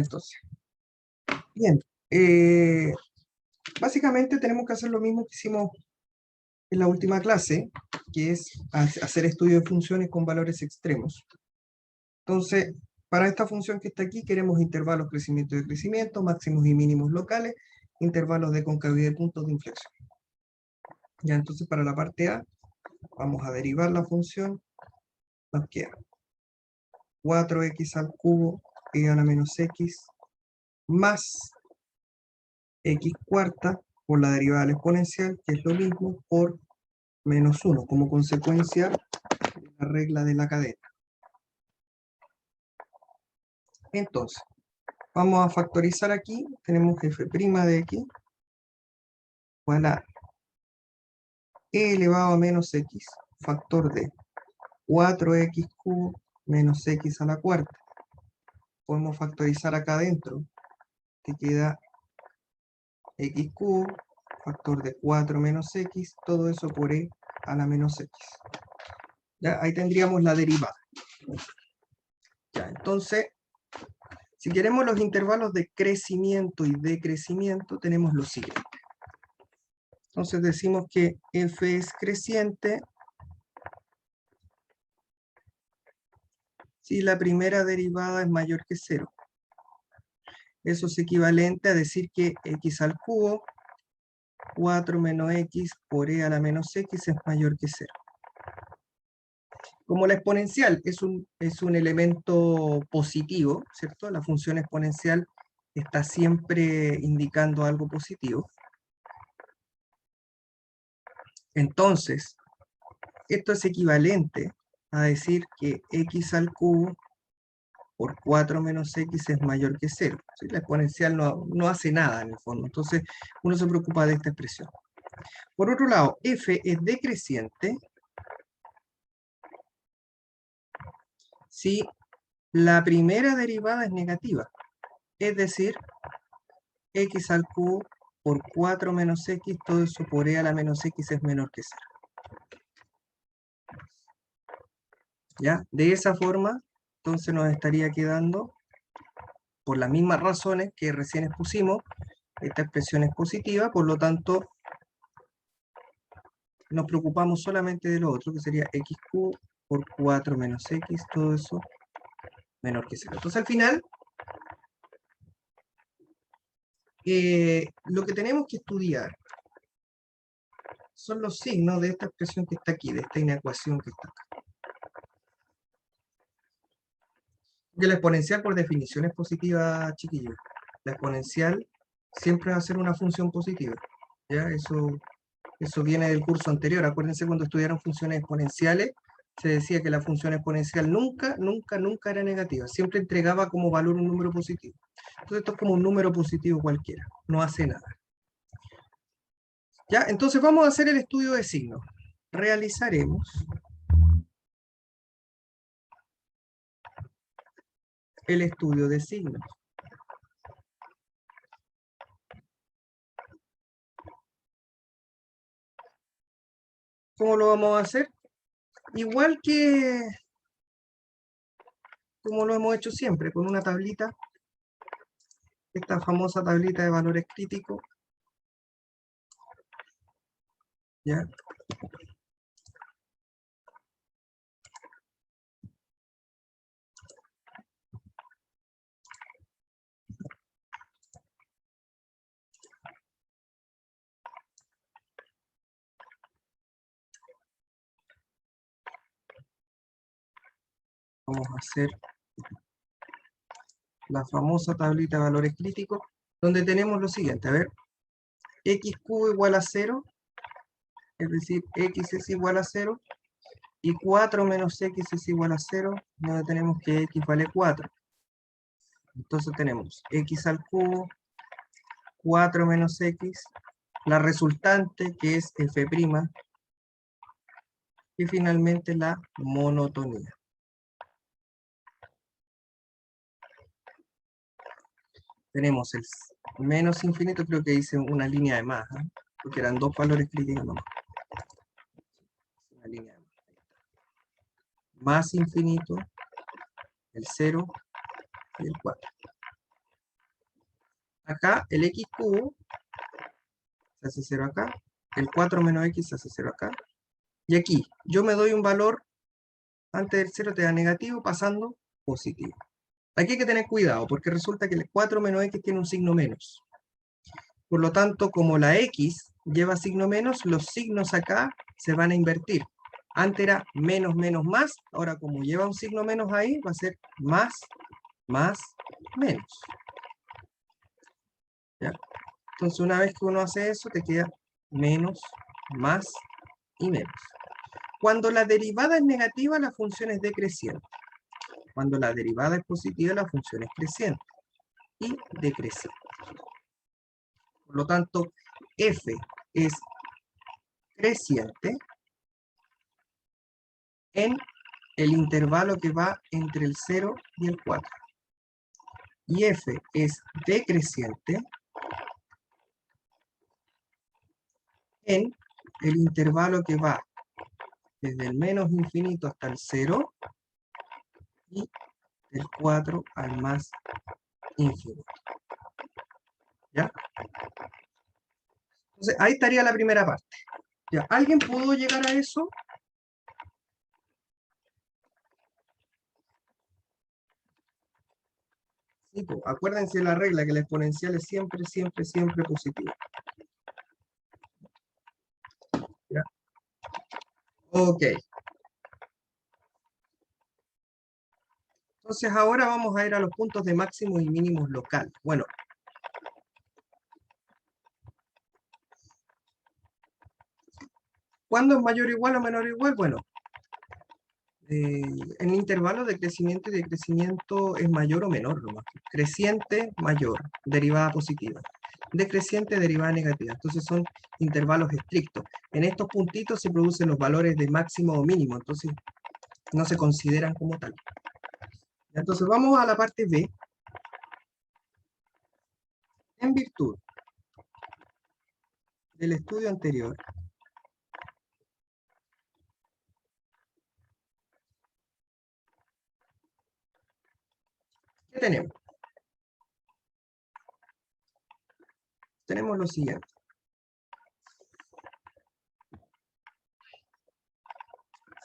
Entonces, bien, básicamente tenemos que hacer lo mismo que hicimos en la última clase, que es hacer estudio de funciones con valores extremos. Entonces, para esta función que está aquí, queremos intervalos crecimiento y decrecimiento, máximos y mínimos locales, intervalos de concavidad y puntos de inflexión. Ya, entonces para la parte A, vamos a derivar la función, nos queda 4x al cubo igual a menos x más x cuarta por la derivada del exponencial, que es lo mismo, por menos 1, como consecuencia de la regla de la cadena. Entonces, vamos a factorizar aquí, tenemos f' de x igual a e elevado a menos x, factor de 4x cubo menos x a la cuarta. Podemos factorizar acá adentro, que queda x cubo, factor de 4 menos x, todo eso por e a la menos x. Ya, ahí tendríamos la derivada. Ya, entonces, si queremos los intervalos de crecimiento y decrecimiento, tenemos lo siguiente. Entonces decimos que f es creciente si la primera derivada es mayor que 0. Eso es equivalente a decir que x al cubo, 4 menos x por e a la menos x es mayor que 0. Como la exponencial es un elemento positivo, ¿cierto? La función exponencial está siempre indicando algo positivo. Entonces, esto es equivalente a decir que x al cubo por 4 menos x es mayor que 0. ¿Sí? La exponencial no hace nada en el fondo, entonces uno se preocupa de esta expresión. Por otro lado, f es decreciente si la primera derivada es negativa, es decir, x al cubo por 4 menos x, todo eso por e a la menos x es menor que 0. ¿Ya? De esa forma, entonces nos estaría quedando, por las mismas razones que recién expusimos, esta expresión es positiva, por lo tanto, nos preocupamos solamente de lo otro, que sería x cubo por 4 menos x, todo eso menor que 0. Entonces al final, lo que tenemos que estudiar son los signos de esta expresión que está aquí, de esta inecuación que está acá. Que la exponencial por definición es positiva, chiquillos. La exponencial siempre va a ser una función positiva. ¿Ya? Eso viene del curso anterior. Acuérdense cuando estudiaron funciones exponenciales, se decía que la función exponencial nunca era negativa. Siempre entregaba como valor un número positivo. Entonces esto es como un número positivo cualquiera. No hace nada. ¿Ya? Entonces vamos a hacer el estudio de signos. Realizaremos el estudio de signos. ¿Cómo lo vamos a hacer? Igual que como lo hemos hecho siempre, con una tablita, esta famosa tablita de valores críticos. ¿Ya? Vamos a hacer la famosa tablita de valores críticos, donde tenemos lo siguiente, a ver, x cubo igual a 0, es decir, x es igual a 0, y 4 menos x es igual a 0, donde tenemos que x vale 4. Entonces tenemos x al cubo, 4 menos x, la resultante que es f', y finalmente la monotonía. Tenemos el menos infinito, creo que hice una línea de más, ¿eh? Porque eran dos valores críticos nomás. Una línea de más. Más infinito, el 0 y el 4. Acá el x cubo se hace 0 acá, el 4 menos x se hace 0 acá, y aquí yo me doy un valor, antes del 0 te da negativo, pasando positivo. Aquí hay que tener cuidado, porque resulta que el 4 menos x tiene un signo menos. Por lo tanto, como la x lleva signo menos, los signos acá se van a invertir. Antes era menos, menos, más, ahora como lleva un signo menos ahí, va a ser más, más, menos. ¿Ya? Entonces, una vez que uno hace eso, te queda menos, más y menos. Cuando la derivada es negativa, la función es decreciente. Cuando la derivada es positiva, la función es creciente y decreciente. Por lo tanto, f es creciente en el intervalo que va entre el 0 y el 4. Y f es decreciente en el intervalo que va desde el menos infinito hasta el 0 y del 4 al más infinito. ¿Ya? Entonces, ahí estaría la primera parte. ¿Ya? ¿Alguien pudo llegar a eso? Sí, pues, acuérdense la regla que la exponencial es siempre, siempre, siempre positiva. ¿Ya? Ok. Entonces ahora vamos a ir a los puntos de máximos y mínimos local. Bueno, ¿cuándo es mayor o igual o menor o igual? Bueno, en intervalos de crecimiento y decrecimiento es mayor o menor nomás. Creciente, mayor, derivada positiva. Decreciente, derivada negativa. Entonces son intervalos estrictos. En estos puntitos se producen los valores de máximo o mínimo, entonces no se consideran como tal. Entonces vamos a la parte B. En virtud del estudio anterior, ¿qué tenemos? Tenemos lo siguiente.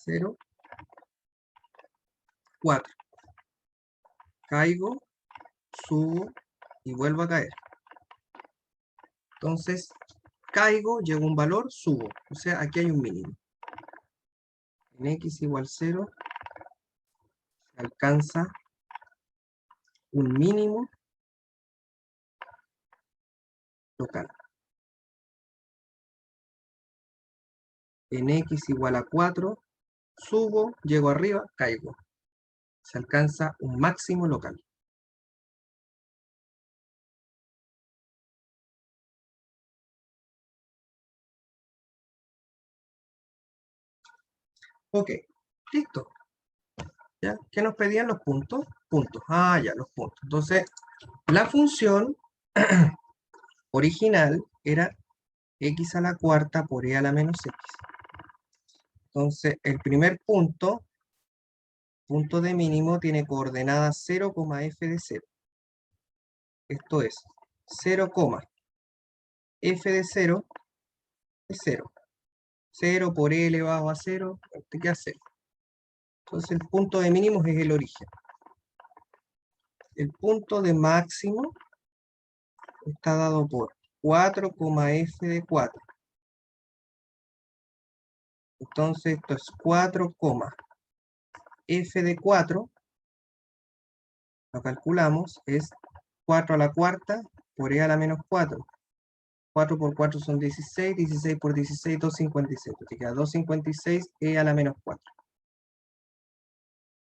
0, 4. Caigo, subo y vuelvo a caer. Entonces, caigo, llego a un valor, subo. O sea, aquí hay un mínimo. En x igual 0, se alcanza un mínimo local. En x igual a 4, subo, llego arriba, caigo. Se alcanza un máximo local. Ok, listo. ¿Ya? ¿Qué nos pedían los puntos? Puntos. Ah, ya, los puntos. Entonces, la función original era x a la cuarta por e a la menos x. Entonces, el primer punto de mínimo tiene coordenadas 0, f de 0. Esto es 0, f de 0 es 0. 0 por e elevado a 0, te queda 0. Entonces el punto de mínimos es el origen. El punto de máximo está dado por 4, f de 4. Entonces esto es 4, f de 4, lo calculamos, es 4 a la cuarta por e a la menos 4. 4 por 4 son 16, 16 por 16, 256. Te queda 256 e a la menos 4.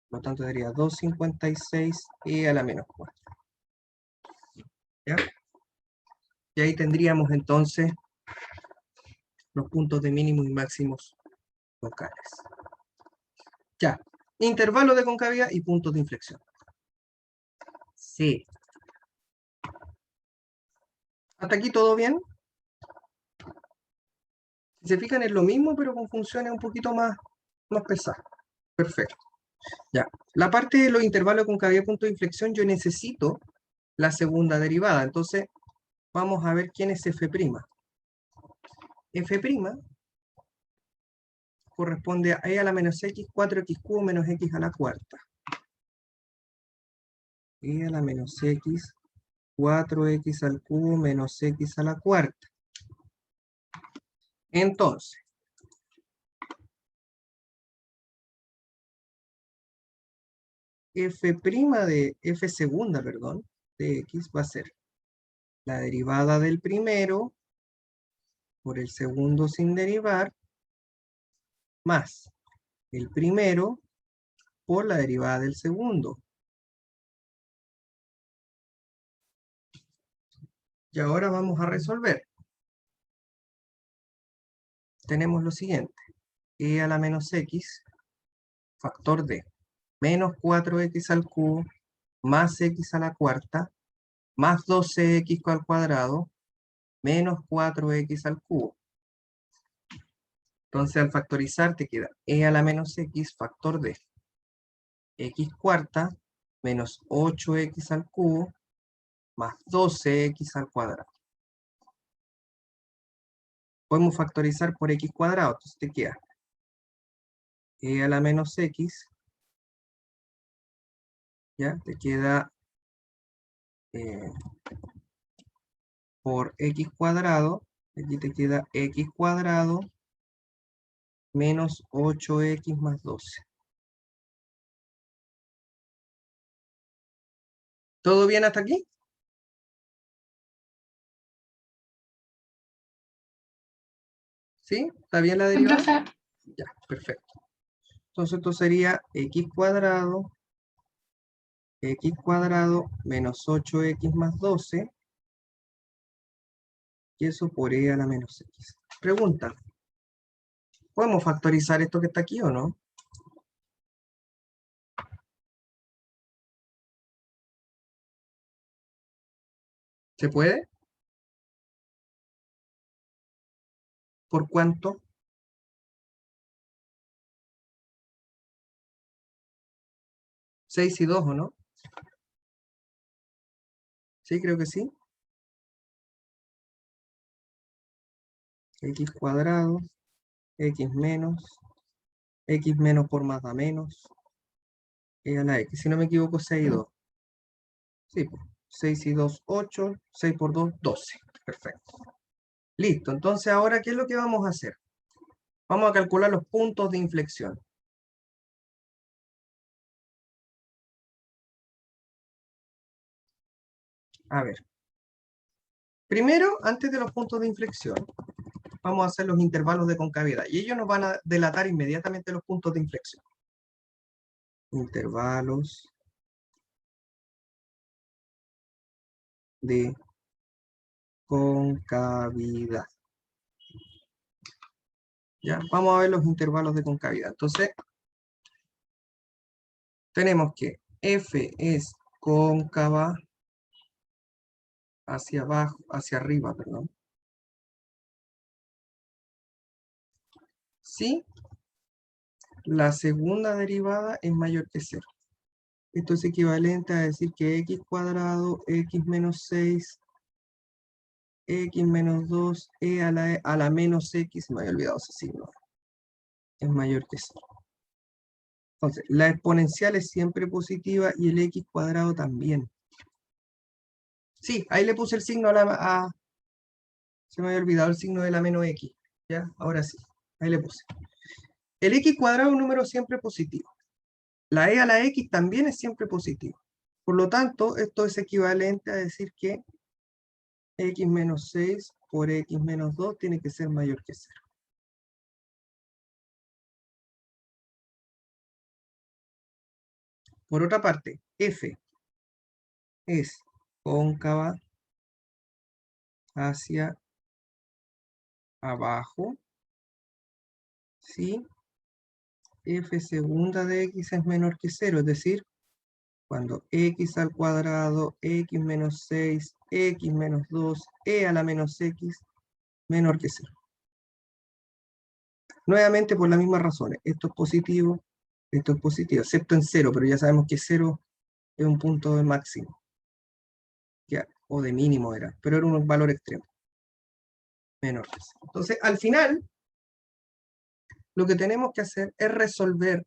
Por lo tanto sería 256 e a la menos 4. ¿Ya? Y ahí tendríamos entonces los puntos de mínimos y máximos locales. Ya, intervalo de concavidad y puntos de inflexión. Sí. ¿Hasta aquí todo bien? Si se fijan es lo mismo, pero con funciones un poquito más pesadas. Perfecto. Ya, la parte de los intervalos de concavidad y puntos de inflexión, yo necesito la segunda derivada. Entonces, vamos a ver quién es f'. F' corresponde a e a la menos x, 4x cubo menos x a la cuarta. E a la menos x, 4x al cubo menos x a la cuarta. Entonces, f segunda, perdón, de x va a ser la derivada del primero por el segundo sin derivar, más el primero por la derivada del segundo. Y ahora vamos a resolver. Tenemos lo siguiente. E a la menos x, factor de menos 4x al cubo, más x a la cuarta, más 12x al cuadrado, menos 4x al cubo. Entonces al factorizar te queda e a la menos x, factor de x cuarta, menos 8x al cubo, más 12x al cuadrado. Podemos factorizar por x cuadrado, entonces te queda e a la menos x, ya, te queda por x cuadrado, aquí te queda x cuadrado menos 8x más 12. ¿Todo bien hasta aquí? ¿Sí? ¿Está bien la derivada? Profe. Ya, perfecto. Entonces esto sería x cuadrado menos 8x más 12, y eso por e a la menos x. Pregunta, ¿podemos factorizar esto que está aquí o no? ¿Se puede? ¿Por cuánto? 6 y 2, ¿o no? Sí, creo que sí. X cuadrado, x menos por más da menos, e a la x. Si no me equivoco, 6 y 2. Sí, pues, 6 y 2, 8, 6 por 2, 12. Perfecto. Listo, entonces ahora, ¿qué es lo que vamos a hacer? Vamos a calcular los puntos de inflexión. A ver. Primero, antes de los puntos de inflexión, vamos a hacer los intervalos de concavidad. Y ellos nos van a delatar inmediatamente los puntos de inflexión. Intervalos de concavidad. ¿Ya? Vamos a ver los intervalos de concavidad. Entonces, tenemos que F es cóncava hacia abajo, hacia arriba, perdón. Si la segunda derivada es mayor que 0. Esto es equivalente a decir que x cuadrado, x menos 6, x menos 2, e a la menos x, me había olvidado ese signo, es mayor que 0. Entonces, la exponencial es siempre positiva y el x cuadrado también. Sí, ahí le puse el signo se me había olvidado el signo de la menos x. ¿Ya? Ahora sí, ahí le puse. El x cuadrado es un número siempre positivo. La e a la x también es siempre positiva. Por lo tanto, esto es equivalente a decir que x menos 6 por x menos 2 tiene que ser mayor que 0. Por otra parte, f es cóncava hacia abajo, si f segunda de x es menor que 0, es decir, cuando x al cuadrado, x menos 6, x menos 2, e a la menos x, menor que 0. Nuevamente por las mismas razones, esto es positivo, excepto en 0, pero ya sabemos que 0 es un punto de máximo. Ya. o de mínimo era, pero era un valor extremo, menor que 0. Entonces, al final, lo que tenemos que hacer es resolver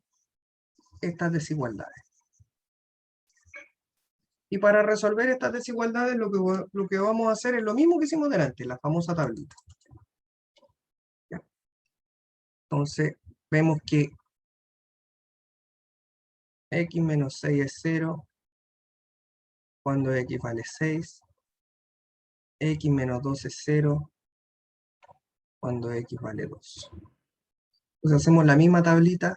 estas desigualdades. Y para resolver estas desigualdades, lo que vamos a hacer es lo mismo que hicimos delante, la famosa tablita. ¿Ya? Entonces, vemos que x menos 6 es 0, cuando x vale 6. X menos 2 es 0, cuando x vale 2. Entonces hacemos la misma tablita.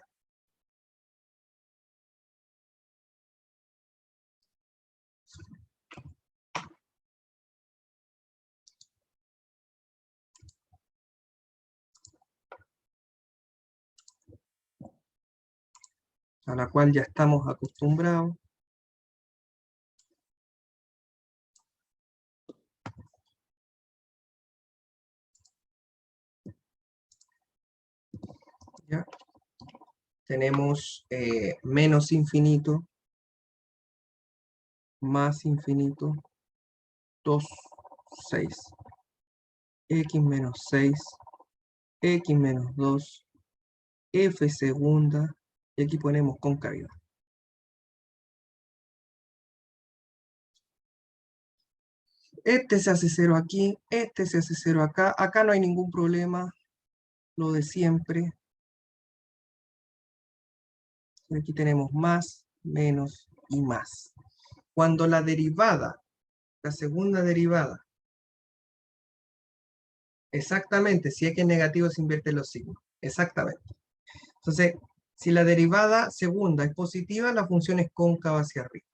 A la cual ya estamos acostumbrados. ¿Ya? Tenemos menos infinito, más infinito, 2, 6. X menos 6, X menos 2, F segunda, y aquí ponemos concavidad. Este se hace 0 aquí, este se hace 0 acá, acá no hay ningún problema, lo de siempre. Aquí tenemos más, menos y más. Cuando la derivada, la segunda derivada, exactamente, si x es negativo se invierten los signos, exactamente. Entonces, si la derivada segunda es positiva, la función es cóncava hacia arriba.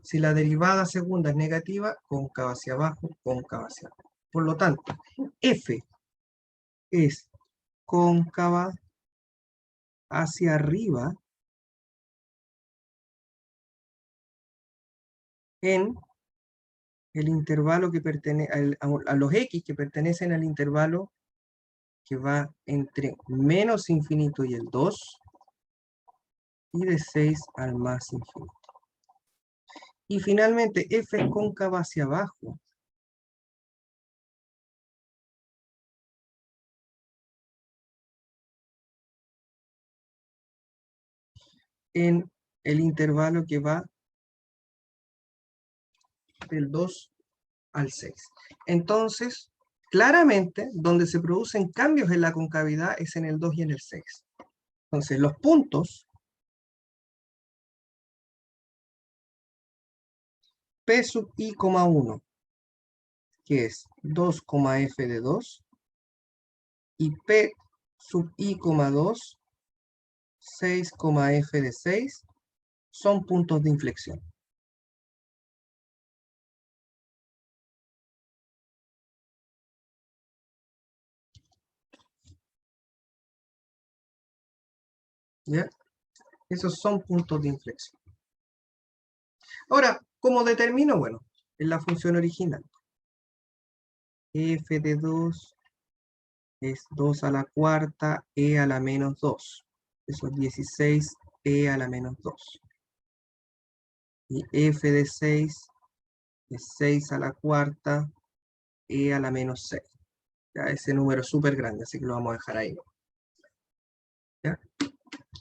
Si la derivada segunda es negativa, cóncava hacia abajo, cóncava hacia abajo. Por lo tanto, f es cóncava hacia arriba en el intervalo que pertenece a los x que pertenecen al intervalo que va entre menos infinito y el 2 y de 6 al más infinito. Y finalmente f es cóncava hacia abajo en el intervalo que va del 2 al 6. Entonces, claramente, donde se producen cambios en la concavidad es en el 2 y en el 6. Entonces, los puntos P sub I, 1, que es 2, f de 2, y P sub I, 2, 6, f de 6, son puntos de inflexión. ¿Ya? Esos son puntos de inflexión. Ahora, ¿cómo determino? Bueno, en la función original. F de 2 es 2 a la cuarta, e a la menos 2. Eso es 16, e a la menos 2. Y f de 6 es 6 a la cuarta, e a la menos 6. Ya, ese número es súper grande, así que lo vamos a dejar ahí. ¿Ya?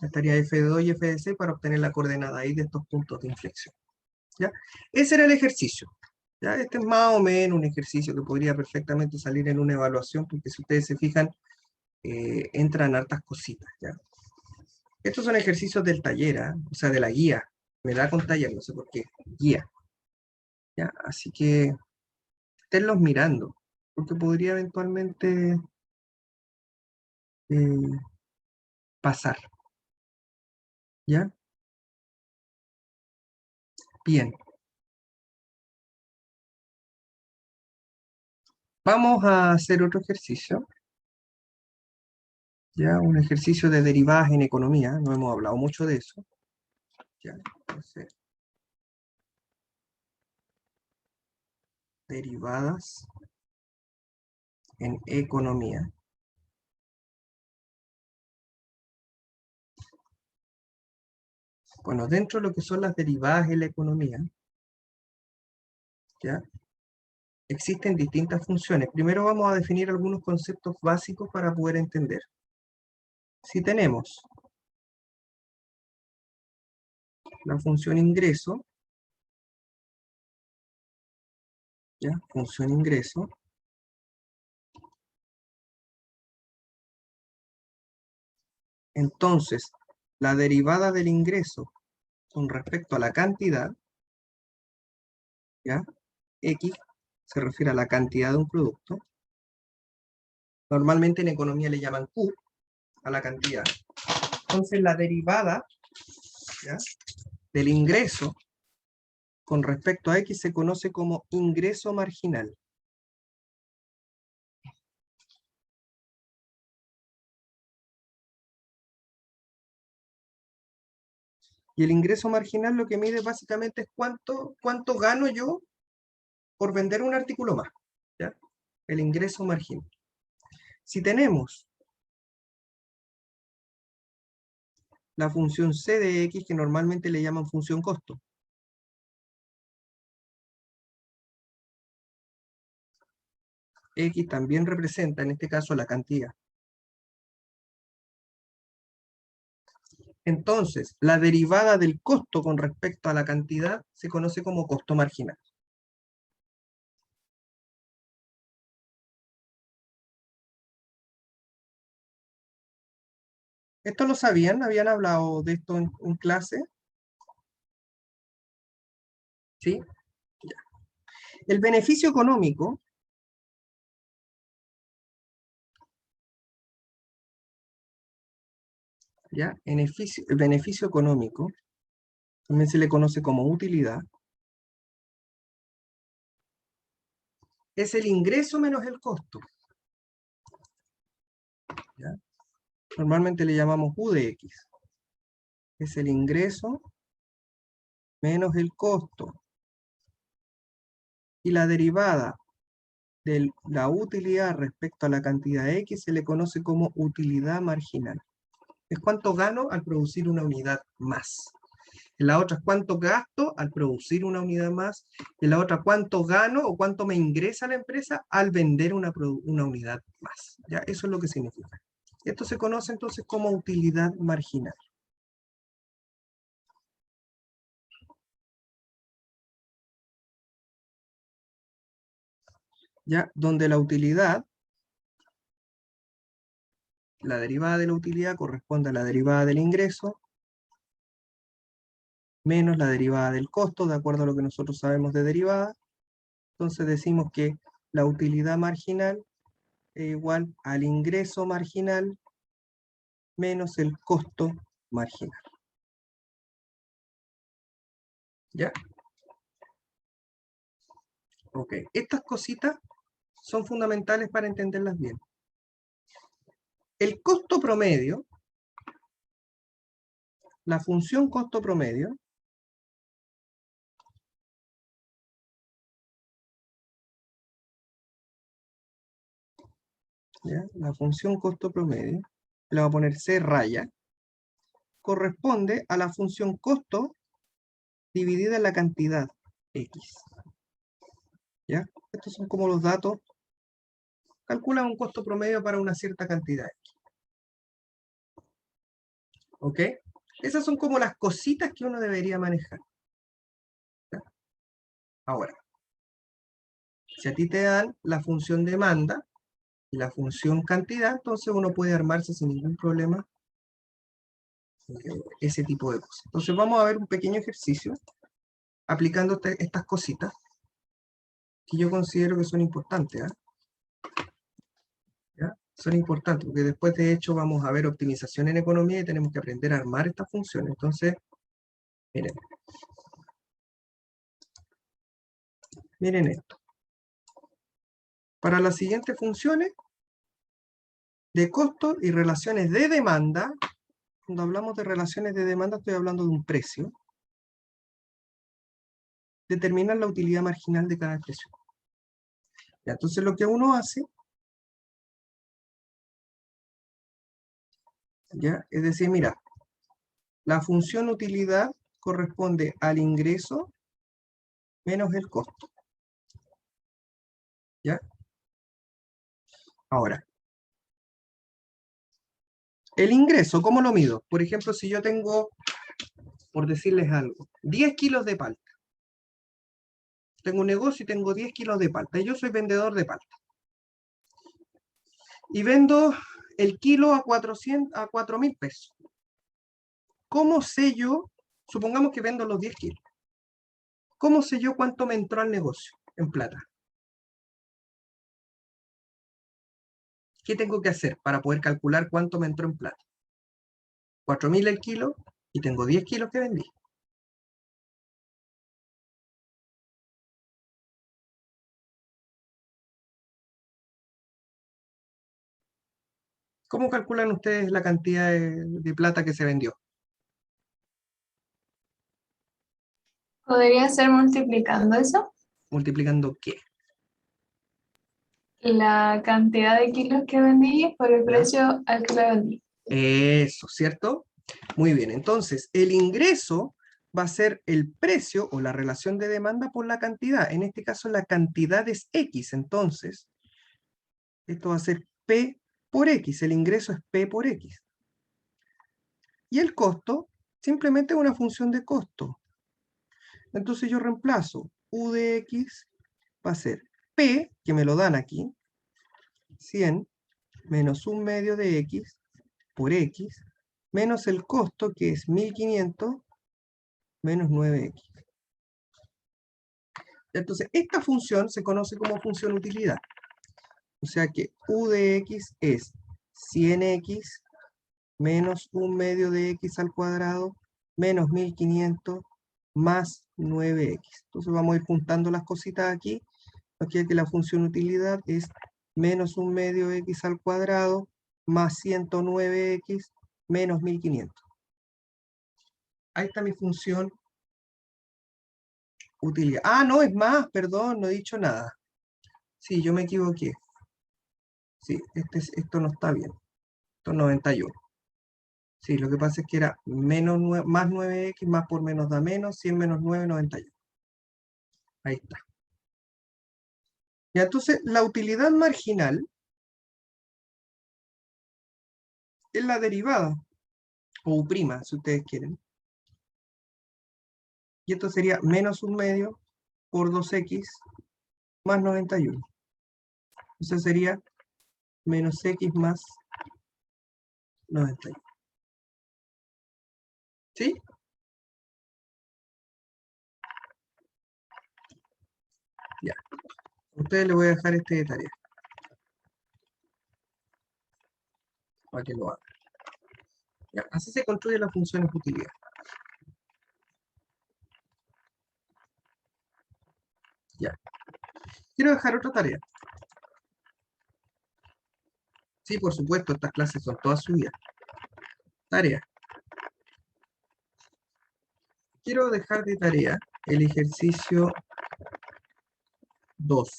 Estaría f de 2 y f de 6 para obtener la coordenada ahí de estos puntos de inflexión. ¿Ya? Ese era el ejercicio. ¿Ya? Este es más o menos un ejercicio que podría perfectamente salir en una evaluación, porque si ustedes se fijan, entran hartas cositas. ¿Ya? Estos son ejercicios del taller, ¿eh? O sea, de la guía. Me da con taller, no sé por qué. Guía. ¿Ya? Así que esténlos mirando, porque podría eventualmente eh, pasar. ¿Ya? Bien. Vamos a hacer otro ejercicio. ¿Ya? Un ejercicio de derivadas en economía. No hemos hablado mucho de eso. ¿Ya? Entonces, derivadas en economía. Bueno, dentro de lo que son las derivadas en la economía, ¿ya? Existen distintas funciones. Primero vamos a definir algunos conceptos básicos para poder entender. Si tenemos la función ingreso, ¿ya? Función ingreso, entonces la derivada del ingreso con respecto a la cantidad, ¿ya? X se refiere a la cantidad de un producto. Normalmente en economía le llaman Q a la cantidad. Entonces la derivada, ¿ya? Del ingreso con respecto a X se conoce como ingreso marginal. Y el ingreso marginal lo que mide básicamente es cuánto gano yo por vender un artículo más, ¿ya? El ingreso marginal. Si tenemos la función C de X, que normalmente le llaman función costo, X también representa en este caso la cantidad. Entonces, la derivada del costo con respecto a la cantidad se conoce como costo marginal. ¿Esto lo sabían? ¿Habían hablado de esto en clase? ¿Sí? Ya. El beneficio económico, ¿ya? El beneficio económico también se le conoce como utilidad. Es el ingreso menos el costo, ¿ya? Normalmente le llamamos U de X. Es el ingreso menos el costo. Y la derivada de la utilidad respecto a la cantidad X se le conoce como utilidad marginal. Es cuánto gano al producir una unidad más. En la otra es cuánto gasto al producir una unidad más. En la otra cuánto gano o cuánto me ingresa a la empresa al vender una unidad más. ¿Ya? Eso es lo que significa. Esto se conoce entonces como utilidad marginal. ¿Ya? Donde la utilidad, la derivada de la utilidad corresponde a la derivada del ingreso menos la derivada del costo, de acuerdo a lo que nosotros sabemos de derivada. Entonces decimos que la utilidad marginal es igual al ingreso marginal menos el costo marginal. ¿Ya? Ok. Estas cositas son fundamentales para entenderlas bien. El costo promedio, la función costo promedio, ¿ya? La función costo promedio, le voy a poner C raya, corresponde a la función costo dividida en la cantidad X. ¿Ya? Estos son como los datos. Calcula un costo promedio para una cierta cantidad X. ¿Ok? Esas son como las cositas que uno debería manejar. ¿Ya? Ahora, si a ti te dan la función demanda y la función cantidad, entonces uno puede armarse sin ningún problema ese tipo de cosas. Entonces vamos a ver un pequeño ejercicio aplicando estas cositas que yo considero que son importantes. ¿Ya? Son importantes porque después de hecho vamos a ver optimización en economía y tenemos que aprender a armar estas funciones. Entonces, miren. Miren esto. Para las siguientes funciones de costo y relaciones de demanda, cuando hablamos de relaciones de demanda estoy hablando de un precio, determinan la utilidad marginal de cada expresión. Ya, entonces lo que uno hace, ya, es decir, mira, la función utilidad corresponde al ingreso menos el costo. ¿Ya? Ahora, el ingreso, ¿cómo lo mido? Por ejemplo, si yo tengo, por decirles algo, 10 kilos de palta. Tengo un negocio y tengo 10 kilos de palta. Y yo soy vendedor de palta. Y vendo el kilo a 4.000 pesos. ¿Cómo sé yo? Supongamos que vendo los 10 kilos. ¿Cómo sé yo cuánto me entró al negocio en plata? ¿Qué tengo que hacer para poder calcular cuánto me entró en plata? 4.000 el kilo y tengo 10 kilos que vendí. ¿Cómo calculan ustedes la cantidad de plata que se vendió? ¿Podría ser multiplicando eso? ¿Multiplicando qué? La cantidad de kilos que vendí por el ¿Ya? precio al que la vendí. Eso, ¿cierto? Muy bien, entonces el ingreso va a ser el precio o la relación de demanda por la cantidad. En este caso la cantidad es X, entonces esto va a ser P por X, el ingreso es P por X. Y el costo simplemente es una función de costo. Entonces yo reemplazo U de X, va a ser P, que me lo dan aquí, 100 menos 1/2 de X por X, menos el costo que es 1500 menos 9X. Entonces, esta función se conoce como función utilidad. O sea que U de X es 100X menos 1/2 de X al cuadrado menos 1500 más 9X. Entonces vamos a ir juntando las cositas aquí. Nos queda que la función utilidad es menos 1/2 X al cuadrado más 109X menos 1500. Ahí está mi función utilidad. Ah, no, es más, perdón, no he dicho nada. Sí, yo me equivoqué. Sí, esto no está bien. Esto es 91. Sí, lo que pasa es que era más 9X más por menos da menos, 100 menos 9, 91. Ahí está. Y entonces, la utilidad marginal es la derivada, o U', si ustedes quieren. Y esto sería menos 1/2 por 2X más 91. Entonces sería menos X más 91. ¿Sí? Ya. A ustedes les voy a dejar este de tarea. Para que lo hagan. Ya. Así se construyen las funciones utilidad. Ya. Quiero dejar otra tarea. Sí, por supuesto, estas clases son todas subidas. Tarea. Quiero dejar de tarea el ejercicio 2.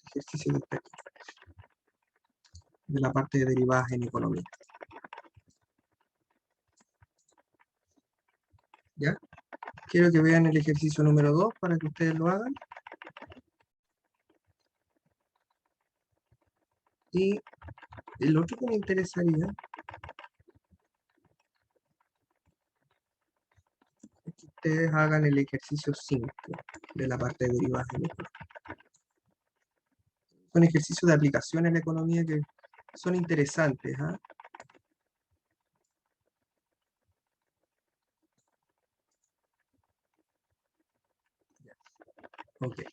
Ejercicio de la parte de derivadas en economía. ¿Ya? Quiero que vean el ejercicio número 2 para que ustedes lo hagan. Y el otro que me interesaría es que ustedes hagan el ejercicio 5 de la parte de derivadas en economía. Son ejercicios de aplicación en la economía que son interesantes. ¿Ah? Ok.